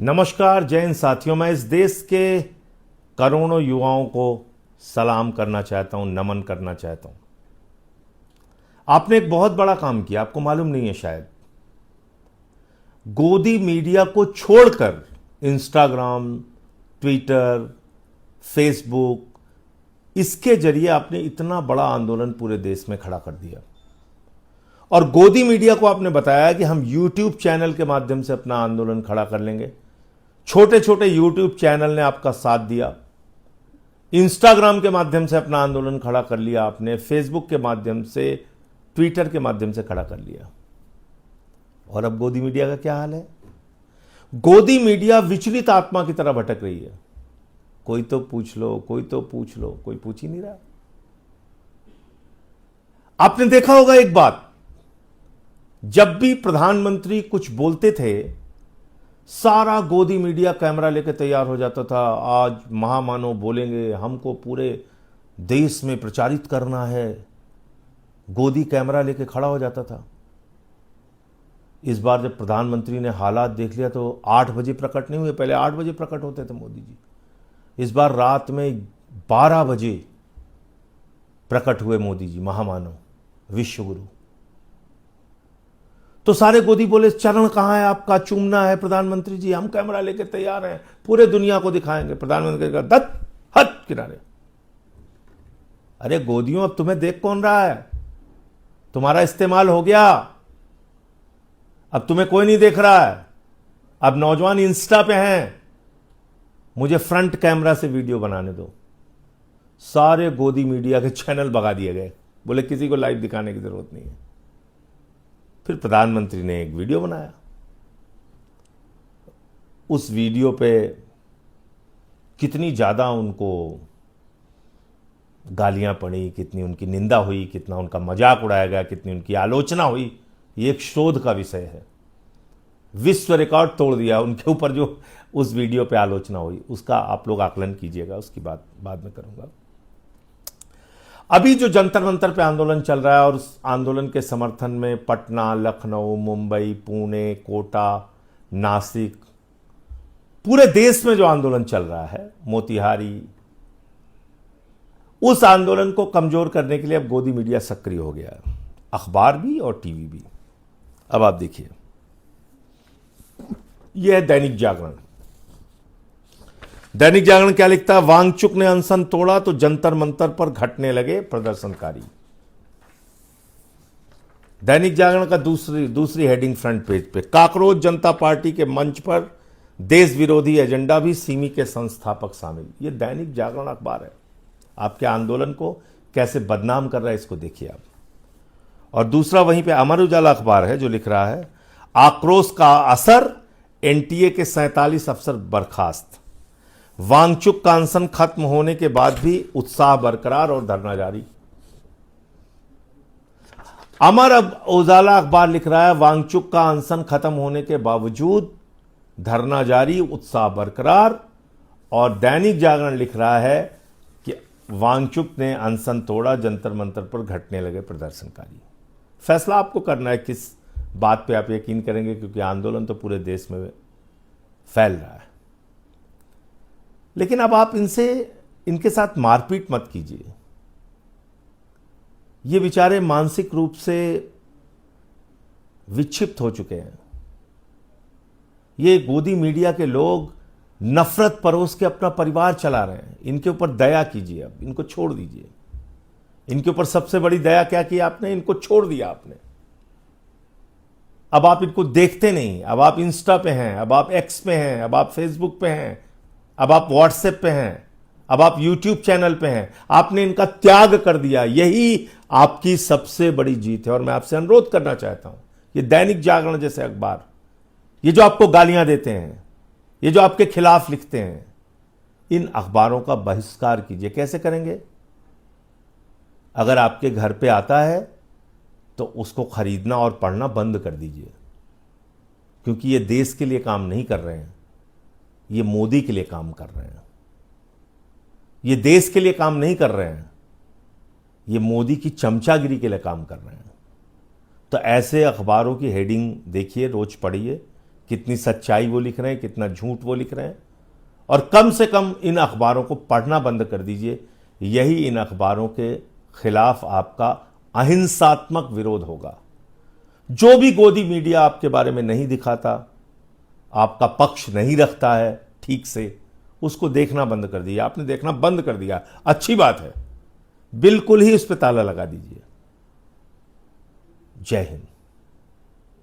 नमस्कार जय हिंद साथियों, मैं इस देश के करोड़ों युवाओं को सलाम करना चाहता हूं, नमन करना चाहता हूं। आपने एक बहुत बड़ा काम किया, आपको मालूम नहीं है शायद। गोदी मीडिया को छोड़कर इंस्टाग्राम, ट्विटर, फेसबुक, इसके जरिए आपने इतना बड़ा आंदोलन पूरे देश में खड़ा कर दिया। और गोदी मीडिया को आपने बताया कि हम यूट्यूब चैनल के माध्यम से अपना आंदोलन खड़ा कर लेंगे। छोटे छोटे यूट्यूब चैनल ने आपका साथ दिया, इंस्टाग्राम के माध्यम से अपना आंदोलन खड़ा कर लिया आपने, फेसबुक के माध्यम से, ट्विटर के माध्यम से खड़ा कर लिया। और अब गोदी मीडिया का क्या हाल है? गोदी मीडिया विचलित आत्मा की तरह भटक रही है। कोई तो पूछ लो, कोई तो पूछ लो, कोई पूछ ही नहीं रहा। आपने देखा होगा एक बात, जब भी प्रधानमंत्री कुछ बोलते थे, सारा गोदी मीडिया कैमरा लेकर तैयार हो जाता था। आज महामानव बोलेंगे, हमको पूरे देश में प्रचारित करना है। गोदी कैमरा लेकर खड़ा हो जाता था। इस बार जब प्रधानमंत्री ने हालात देख लिया तो 8 बजे प्रकट नहीं हुए, पहले 8 बजे प्रकट होते थे मोदी जी। इस बार रात में 12 बजे प्रकट हुए मोदी जी, महामानव, विश्वगुरु। तो सारे गोदी बोले, चरण कहां है आपका, चूमना है प्रधानमंत्री जी, हम कैमरा लेकर तैयार हैं, पूरे दुनिया को दिखाएंगे। प्रधानमंत्री का दत्त हट किनारे। अरे गोदियों, अब तुम्हें देख कौन रहा है? तुम्हारा इस्तेमाल हो गया, अब तुम्हें कोई नहीं देख रहा है। अब नौजवान इंस्टा पे हैं, मुझे फ्रंट कैमरा से वीडियो बनाने दो। सारे गोदी मीडिया के चैनल भगा दिए गए, बोले किसी को लाइव दिखाने की जरूरत नहीं है। फिर प्रधानमंत्री ने एक वीडियो बनाया। उस वीडियो पे कितनी ज्यादा उनको गालियां पड़ी, कितनी उनकी निंदा हुई, कितना उनका मजाक उड़ाया गया, कितनी उनकी आलोचना हुई, ये एक शोध का विषय है। विश्व रिकॉर्ड तोड़ दिया उनके ऊपर जो उस वीडियो पे आलोचना हुई, उसका आप लोग आकलन कीजिएगा, उसकी बात बाद में करूंगा। अभी जो जंतर मंतर पे आंदोलन चल रहा है और उस आंदोलन के समर्थन में पटना, लखनऊ, मुंबई, पुणे, कोटा, नासिक, पूरे देश में जो आंदोलन चल रहा है, मोतिहारी, उस आंदोलन को कमजोर करने के लिए अब गोदी मीडिया सक्रिय हो गया है, अखबार भी और टीवी भी। अब आप देखिए, यह है दैनिक जागरण। दैनिक जागरण क्या लिखता है? वांगचुक ने अनशन तोड़ा तो जंतर मंतर पर घटने लगे प्रदर्शनकारी। दैनिक जागरण का दूसरी हेडिंग फ्रंट पेज पे, काकरोच जनता पार्टी के मंच पर देश विरोधी एजेंडा भी, सिमी के संस्थापक शामिल। ये दैनिक जागरण अखबार है, आपके आंदोलन को कैसे बदनाम कर रहा है इसको देखिए आप। और दूसरा वहीं पे अमर उजाला अखबार है जो लिख रहा है, आक्रोश का असर, एनटीए के 47 अफसर बर्खास्त। वांगचुक का अनशन खत्म होने के बाद भी उत्साह बरकरार और धरना जारी। अमर उजाला अखबार लिख रहा है, वांगचुक का अनशन खत्म होने के बावजूद धरना जारी, उत्साह बरकरार। और दैनिक जागरण लिख रहा है कि वांगचुक ने अनशन तोड़ा, जंतर मंतर पर घटने लगे प्रदर्शनकारी। फैसला आपको करना है किस बात पे आप यकीन करेंगे, क्योंकि आंदोलन तो पूरे देश में फैल रहा है। लेकिन अब आप इनके साथ मारपीट मत कीजिए। ये बेचारे मानसिक रूप से विक्षिप्त हो चुके हैं। ये गोदी मीडिया के लोग नफरत परोस के अपना परिवार चला रहे हैं। इनके ऊपर दया कीजिए, अब इनको छोड़ दीजिए। इनके ऊपर सबसे बड़ी दया क्या की आपने? इनको छोड़ दिया आपने। अब आप इनको देखते नहीं, अब आप इंस्टा पे हैं, अब आप एक्स पे हैं, अब आप फेसबुक पे हैं, अब आप व्हाट्सएप पे हैं, अब आप यूट्यूब चैनल पे हैं। आपने इनका त्याग कर दिया। यही आपकी सबसे बड़ी जीत है। और मैं आपसे अनुरोध करना चाहता हूं, ये दैनिक जागरण जैसे अखबार, ये जो आपको गालियां देते हैं, ये जो आपके खिलाफ लिखते हैं, इन अखबारों का बहिष्कार कीजिए। कैसे करेंगे? अगर आपके घर पे आता है तो उसको खरीदना और पढ़ना बंद कर दीजिए, क्योंकि ये देश के लिए काम नहीं कर रहे हैं, ये मोदी के लिए काम कर रहे हैं। ये देश के लिए काम नहीं कर रहे हैं, ये मोदी की चमचागिरी के लिए काम कर रहे हैं। तो ऐसे अखबारों की हेडिंग देखिए, रोज पढ़िए कितनी सच्चाई वो लिख रहे हैं, कितना झूठ वो लिख रहे हैं। और कम से कम इन अखबारों को पढ़ना बंद कर दीजिए। यही इन अखबारों के खिलाफ आपका अहिंसात्मक विरोध होगा। जो भी गोदी मीडिया आपके बारे में नहीं दिखाता, आपका पक्ष नहीं रखता है ठीक से, उसको देखना बंद कर दिया। आपने देखना बंद कर दिया, अच्छी बात है, बिल्कुल ही उस पर ताला लगा दीजिए। जय हिंद।